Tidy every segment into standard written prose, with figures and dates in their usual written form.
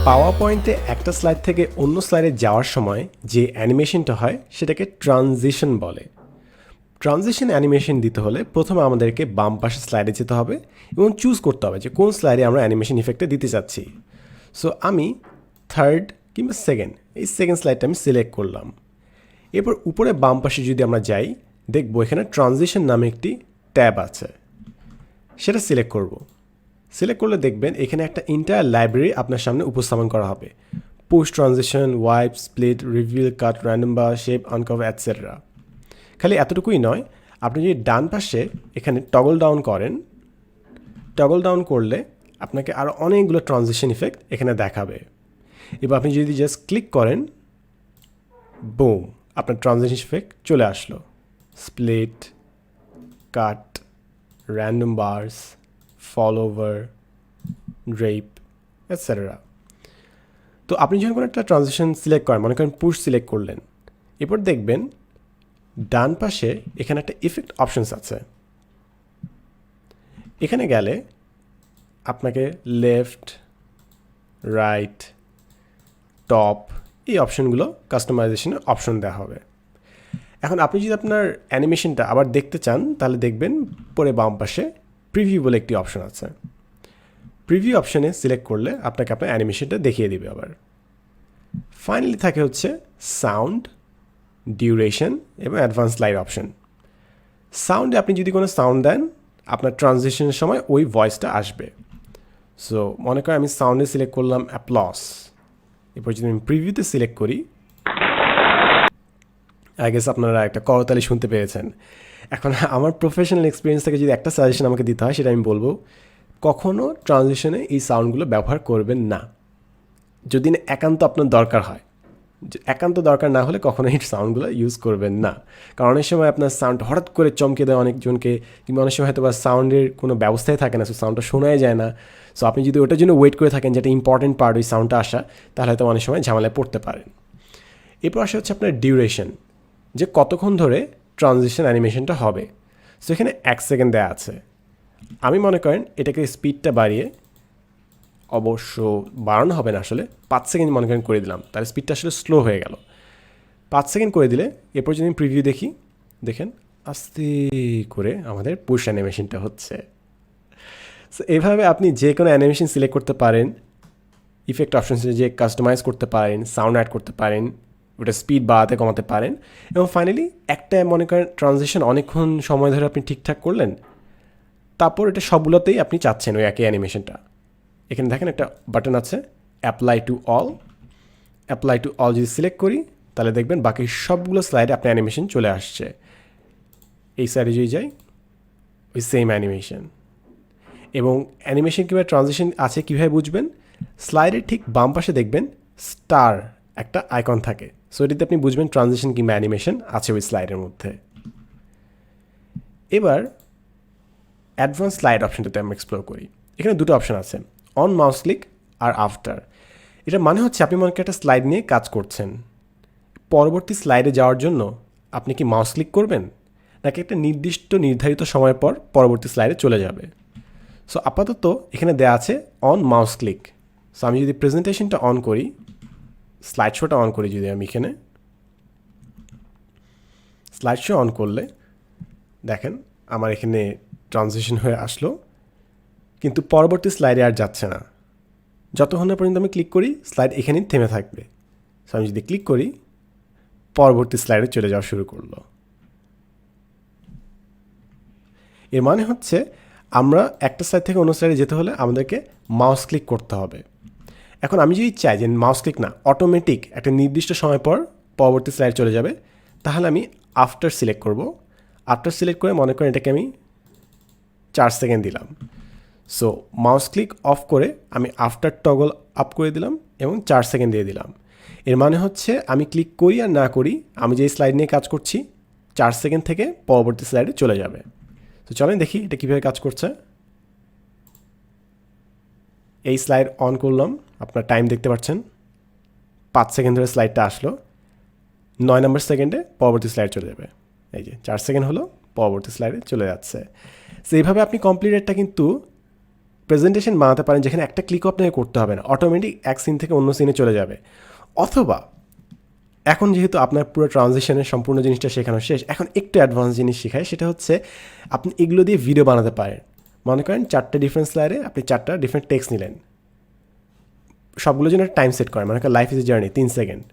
পাওয়ার পয়েন্টে একটা স্লাইড থেকে অন্য স্লাইডে যাওয়ার সময় যে অ্যানিমেশনটা হয় সেটাকে ট্রানজিশন বলে। ট্রানজিশন অ্যানিমেশন দিতে হলে প্রথমে আমাদেরকে বাম পাশে স্লাইডে যেতে হবে এবং চুজ করতে হবে যে কোন স্লাইডে আমরা অ্যানিমেশন ইফেক্টটা দিতে চাচ্ছি। সো আমি থার্ড কিংবা সেকেন্ড, এই সেকেন্ড স্লাইডটা আমি সিলেক্ট করলাম। এরপর উপরে বাম পাশে যদি আমরা যাই, দেখবো এখানে ট্রানজিশন নামে একটি ট্যাব আছে, সেটা সিলেক্ট করব। সিলেক্ট করলে দেখবেন এখানে একটা এন্টায়ার লাইব্রেরি আপনার সামনে উপস্থাপন করা হবে। Push, transition, wipe, split, reveal, cut, random bar, shape, uncover, etcetera. খালি এতটুকুই নয়, আপনি যদি ডান পাশে এখানে টগল ডাউন করেন, টগল ডাউন করলে আপনাকে আরও অনেকগুলো ট্রানজিশন ইফেক্ট এখানে দেখাবে। এবার আপনি যদি জাস্ট ক্লিক করেন, বুম, আপনার ট্রানজিশন ইফেক্ট চলে আসলো। স্প্লিট, কাট, র্যান্ডম বার্স, ফল ওভার, ড্রেপ, এটসেট্রা। তো আপনি যখন কোনো একটা ট্রানজিশন সিলেক্ট করেন, মনে করেন পুশ সিলেক্ট করলেন, এরপর দেখবেন ডান পাশে এখানে একটা ইফেক্ট অপশনস আছে। এখানে গেলে আপনাকে লেফট, রাইট, টপ, এই অপশনগুলো কাস্টমাইজেশনের অপশন দেওয়া হবে। এখন আপনি যদি আপনার অ্যানিমেশনটা আবার দেখতে চান, তাহলে দেখবেন পরে বাম পাশে প্রিভিউ বলে একটি অপশন আছে। প্রিভিউ অপশনে সিলেক্ট করলে আপনাকে আপনার অ্যানিমেশনটা দেখিয়ে দিবে আবার। ফাইনালি থাকে হচ্ছে সাউন্ড, ডিউরেশন এবং অ্যাডভান্স লাইট অপশন। সাউন্ডে আপনি যদি কোনো সাউন্ড দেন, আপনার ট্রানজিশনের সময় ওই ভয়েসটা আসবে। সো মনে করেন আমি সাউন্ডে সিলেক্ট করলাম অ্যাপ্লস, এরপর যদি আমি প্রিভিউতে সিলেক্ট করি, আই গেস আপনারা একটা করতালি শুনতে পেরেছেন। এখন আমার প্রফেশনাল এক্সপিরিয়েন্স থেকে যদি একটা সাজেশন আমাকে দিতে হয়, সেটা আমি বলবো কখনও ট্রানজিশনে এই সাউন্ডগুলো ব্যবহার করবেন না, যদি না একান্ত আপনার দরকার হয়। একান্ত দরকার না হলে কখনো এই সাউন্ডগুলো ইউজ করবেন না, কারণ অনেক সময় আপনার সাউন্ড হঠাৎ করে চমকে দেয় অনেকজনকে, কিংবা অনেক সময় হয়তো বা সাউন্ডের কোনো ব্যবস্থাই থাকে না, সো সাউন্ডটা শোনাই যায় না। সো আপনি যদি ওটার জন্য ওয়েট করে থাকেন যেটা ইম্পর্টেন্ট পার্ট ওই সাউন্ডটা আসা, তাহলে হয়তো অনেক সময় ঝামেলায় পড়তে পারেন। এরপর আসে হচ্ছে আপনার ডিউরেশন, যে কতক্ষণ ধরে ট্রানজিশন অ্যানিমেশনটা হবে। সো এখানে 1 সেকেন্ড দেওয়া আছে। আমি মনে করেন এটাকে স্পিডটা বাড়িয়ে, অবশ্য বাড়ানো হবে না, আসলে 5 সেকেন্ড মনে করেন করে দিলাম, তাহলে স্পিডটা আসলে স্লো হয়ে গেল। 5 সেকেন্ড করে দিলে এরপর যদি আমি প্রিভিউ দেখি, দেখেন আস্তে করে আমাদের পুশ অ্যানিমেশনটা হচ্ছে। সো এইভাবে আপনি যে কোনো অ্যানিমেশন সিলেক্ট করতে পারেন, ইফেক্ট অপশনসে যে কাস্টমাইজ করতে পারেন, সাউন্ড অ্যাড করতে পারেন, ওটা স্পিড বাড়াতে কমাতে পারেন, এবং ফাইনালি একটা মনে করেন ট্রানজিশন অনেকক্ষণ সময় ধরে আপনি ঠিকঠাক করলেন, তারপর এটা সবগুলোতেই আপনি চাচ্ছেন ওই একই অ্যানিমেশনটা। এখানে দেখেন একটা বাটন আছে apply to all. Apply to all যদি সিলেক্ট করি, তাহলে দেখবেন বাকি সবগুলো স্লাইডে আপনার অ্যানিমেশন চলে আসছে। এই সাইডে যদি যাই, ওই সেম অ্যানিমেশন। এবং অ্যানিমেশন কিংবা ট্রানজিশন আছে কীভাবে বুঝবেন, স্লাইডের ঠিক বাম পাশে দেখবেন স্টার একটা আইকন থাকে, সো এটিতে আপনি বুঝবেন ট্রানজিশন কিংবা অ্যানিমেশন আছে ওই স্লাইডের মধ্যে। এবার অ্যাডভান্স স্লাইড অপশনটাতে আমরা এক্সপ্লোর করি। এখানে দুটো অপশন আছে, অন মাউস ক্লিক আর আফটার। এটা মানে হচ্ছে আপনি মনে করেন একটা স্লাইড নিয়ে কাজ করছেন, পরবর্তী স্লাইডে যাওয়ার জন্য আপনি কি মাউস ক্লিক করবেন, নাকি একটা নির্দিষ্ট নির্ধারিত সময় পর পরবর্তী স্লাইডে চলে যাবে। সো আপাতত এখানে দেওয়া আছে অন মাউস ক্লিক। সো আমি যদি প্রেজেন্টেশনটা অন করি, স্লাইড শোটা অন করি, যদি আমি এখানে স্লাইড শো অন করলে দেখেন আমার এখানে ট্রানজিশন হয়ে আসলো, কিন্তু পরবর্তী স্লাইডে আর যাচ্ছে না। যতক্ষণ না পর্যন্ত আমি ক্লিক করি, স্লাইড এখানেই থেমে থাকবে। সো আমি যদি ক্লিক করি, পরবর্তী স্লাইডে চলে যাওয়া শুরু করলো। এর মানে হচ্ছে আমরা একটা স্লাইড থেকে অন্য স্লাইডে যেতে হলে আমাদেরকে মাউস ক্লিক করতে হবে। এখন আমি যদি চাই যে মাউস ক্লিক না, অটোমেটিক একটা নির্দিষ্ট সময় পর পরবর্তী স্লাইড চলে যাবে, তাহলে আমি আফটার সিলেক্ট করব। আফটার সিলেক্ট করে মনে করেন এটাকে আমি 4 সেকেন্ড দিলাম। সো মাউস ক্লিক অফ করে আমি আফটার টগল আপ করে দিলাম এবং 4 সেকেন্ড দিয়ে দিলাম। এর মানে হচ্ছে আমি ক্লিক করি আর না করি, আমি যে স্লাইড নিয়ে কাজ করছি 4 সেকেন্ড থেকে পরবর্তী স্লাইডে চলে যাবে। তো চলেন দেখি এটা কীভাবে কাজ করছে। এই স্লাইড অন করলাম, আপনার টাইম দেখতে পাচ্ছেন 5 সেকেন্ড ধরে স্লাইডটা আসলো, 9 নম্বর সেকেন্ডে পরবর্তী স্লাইড চলে যাবে। এই যে 4 সেকেন্ড হলো, পরবর্তী স্লাইডে চলে যাচ্ছে। সো এইভাবে আপনি কমপ্লিটেডটা কিন্তু প্রেজেন্টেশন বানাতে পারেন যেখানে একটা ক্লিকও আপনাকে করতে হবে না, অটোমেটিক এক সিন থেকে অন্য সিনে চলে যাবে। অথবা এখন যেহেতু আপনার পুরো ট্রানজিশনের সম্পূর্ণ জিনিসটা শেখানো শেষ, এখন একটু অ্যাডভান্স জিনিস শেখায়, সেটা হচ্ছে আপনি এগুলো দিয়ে ভিডিও বানাতে পারেন। মনে করেন 4টে ডিফারেন্ট স্লাইডে আপনি 4টা ডিফারেন্ট টেক্সট নিলেন, সবগুলোর জন্য টাইম সেট করেন, মানে life is a journey 3 second,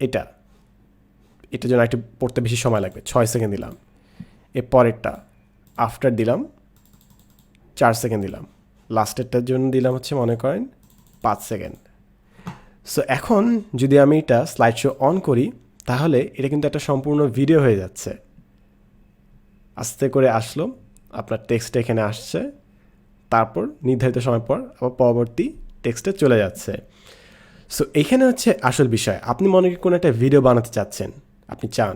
এটার জন্য একটু পড়তে বেশি সময় লাগবে, 6 সেকেন্ড দিলাম। এর পরেরটা আফটার দিলাম 4 সেকেন্ড দিলাম, লাস্টেরটার জন্য দিলাম হচ্ছে মনে করেন 5 সেকেন্ড। সো এখন যদি আমি এটা স্লাইড শো অন করি, তাহলে এটা কিন্তু একটা সম্পূর্ণ ভিডিও হয়ে যাচ্ছে। আস্তে করে আসলো, আপনার টেক্সটটা এখানে আসছে, তারপর নির্ধারিত সময় পর আবার পরবর্তী টেক্সটে চলে যাচ্ছে। সো এইখানে হচ্ছে আসল বিষয়, আপনি মনে করি কোনো একটা ভিডিও বানাতে চাচ্ছেন, আপনি চান,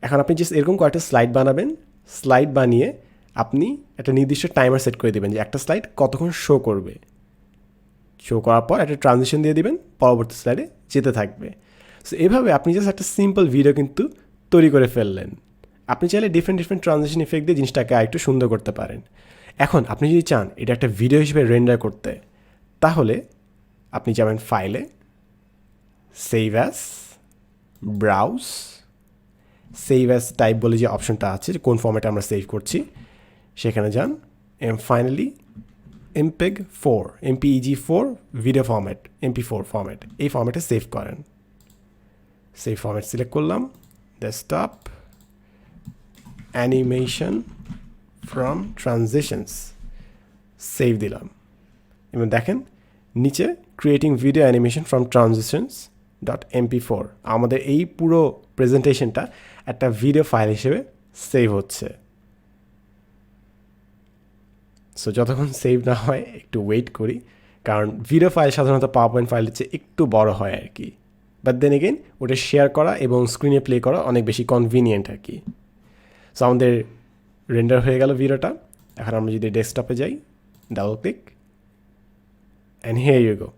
এখন আপনি জাস্ট এরকম কয়েকটা স্লাইড বানাবেন, স্লাইড বানিয়ে আপনি একটা নির্দিষ্ট টাইমার সেট করে দেবেন যে একটা স্লাইড কতক্ষণ শো করবে, শো করার পর একটা ট্রানজিশন দিয়ে দিবেন, পরবর্তী স্লাইডে যেতে থাকবে। সো এভাবে আপনি জাস্ট একটা সিম্পল ভিডিও কিন্তু তৈরি করে ফেললেন। আপনি চাইলে ডিফারেন্ট ট্রানজিশন ইফেক্ট দিয়ে জিনিসটাকে আরেকটু সুন্দর করতে পারেন। এখন আপনি যদি চান এটা একটা ভিডিও হিসেবে রেন্ডার করতে, তাহলে আপনি যাবেন ফাইলে, save as, browse, save as type বলে যে অপশনটা আছে, কোন ফর্ম্যাটে আমরা সেভ করছি সেখানে যান, finally MPEG-4 MPEG-4 video format, MP4 format, এই ফরম্যাটে সেভ করেন। সেভ ফরম্যাট সিলেক্ট করলাম, desktop, animation from transitions, save দিলাম। এবং দেখেন নিচে creating video animation from transitions .mp4, আমাদের এই পুরো প্রেজেন্টেশনটা একটা ভিডিও ফাইল হিসেবে সেভ হচ্ছে। সো যতক্ষণ সেভ না হয় একটু ওয়েট করি, কারণ ভিডিও ফাইল সাধারণত পাওয়ার পয়েন্ট ফাইলের চেয়ে একটু বড় হয় আর কি, বাট দেন এগেন ওটা শেয়ার করা এবং স্ক্রিনে প্লে করা অনেক বেশি কনভিনিয়েন্ট আর কি। সো আমাদের রেন্ডার হয়ে গেল ভিডিওটা। এখন আমরা যদি ডেস্কটপে যাই, double click, and here you go,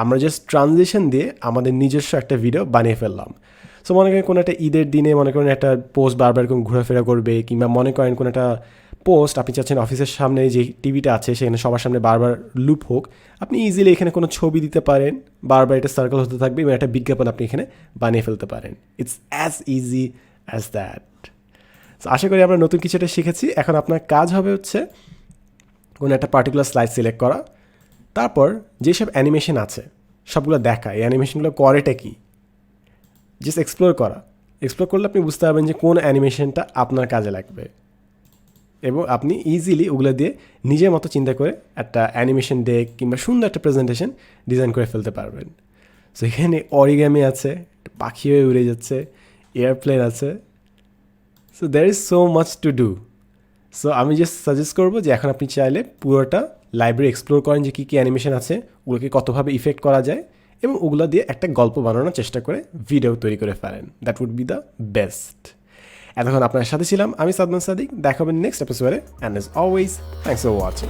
আমরা জাস্ট ট্রানজিশন দিয়ে আমাদের নিজস্ব একটা ভিডিও বানিয়ে ফেললাম। সো মনে করেন কোনো একটা ঈদের দিনে মনে করেন একটা পোস্ট বারবার এরকম ঘোরাফেরা করবে, কিংবা মনে করেন কোনো একটা পোস্ট আপনি চাচ্ছেন অফিসের সামনে যে টিভিটা আছে সেখানে সবার সামনে বারবার লুপ হোক, আপনি ইজিলি এখানে কোনো ছবি দিতে পারেন, বারবার এটা সার্কেল হতে থাকবে এবং একটা বিজ্ঞাপন আপনি এখানে বানিয়ে ফেলতে পারেন। It's as easy as that. So আশা করি আমরা নতুন কিছুটা শিখেছি। এখন আপনার কাজ হবে হচ্ছে কোনো একটা পার্টিকুলার স্লাইড সিলেক্ট করা, তারপর যেসব অ্যানিমেশন আছে সবগুলো দেখা, এই অ্যানিমেশনগুলো করেটা কি, জাস্ট এক্সপ্লোর করা। এক্সপ্লোর করলে আপনি বুঝতে পারবেন যে কোন অ্যানিমেশনটা আপনার কাজে লাগবে, এবং আপনি ইজিলি ওগুলো দিয়ে নিজের মতো চিন্তা করে একটা অ্যানিমেশন ডেক কিংবা সুন্দর একটা প্রেজেন্টেশন ডিজাইন করে ফেলতে পারবেন। সো এখানে অরিগামি আছে, পাখি হয়ে উড়ে যাচ্ছে, এয়ারপ্লেন আছে, so there is so much to do. So আমি জাস্ট সাজেস্ট করবো যে এখন আপনি চাইলে পুরোটা লাইব্রেরি এক্সপ্লোর করেন যে কী কী অ্যানিমেশন আছে, ওগুলোকে কতভাবে ইফেক্ট করা যায়, এবং ওগুলো দিয়ে একটা গল্প বানানোর চেষ্টা করে ভিডিও তৈরি করে ফেলেন। That would be the best. এতক্ষণ আপনার সাথে ছিলাম আমি সাদমান সাদিক, দেখা হবে নেক্সট এপিসোডে, and as always thanks for watching.